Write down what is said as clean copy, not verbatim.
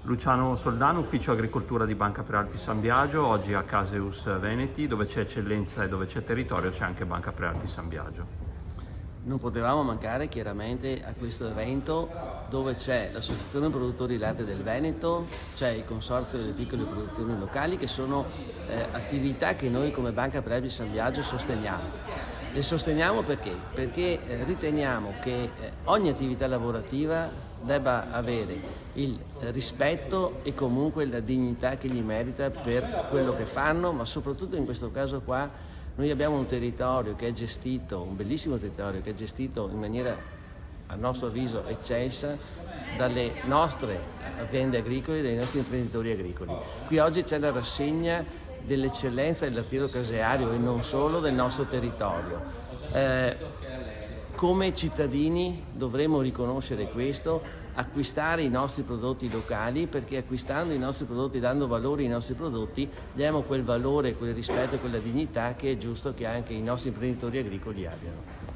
Luciano Soldano, Ufficio Agricoltura di Banca Prealpi San Biagio, oggi a Caseus Veneti, dove c'è eccellenza e dove c'è territorio, c'è anche Banca Prealpi San Biagio. Non potevamo mancare chiaramente a questo evento dove c'è l'Associazione Produttori Latte del Veneto, c'è il Consorzio delle Piccole Produzioni Locali, che sono attività che noi come Banca Prealpi San Biagio sosteniamo. Le sosteniamo perché? Perché riteniamo che ogni attività lavorativa debba avere il rispetto e comunque la dignità che gli merita per quello che fanno, ma soprattutto in questo caso qua noi abbiamo un territorio che è gestito, un bellissimo territorio che è gestito in maniera, a nostro avviso, eccelsa dalle nostre aziende agricole e dai nostri imprenditori agricoli. Qui oggi c'è la rassegna dell'eccellenza del lattiero caseario e non solo del nostro territorio. Come cittadini dovremmo riconoscere questo, acquistare i nostri prodotti locali, perché acquistando i nostri prodotti, dando valore ai nostri prodotti, diamo quel valore, quel rispetto e quella dignità che è giusto che anche i nostri imprenditori agricoli abbiano.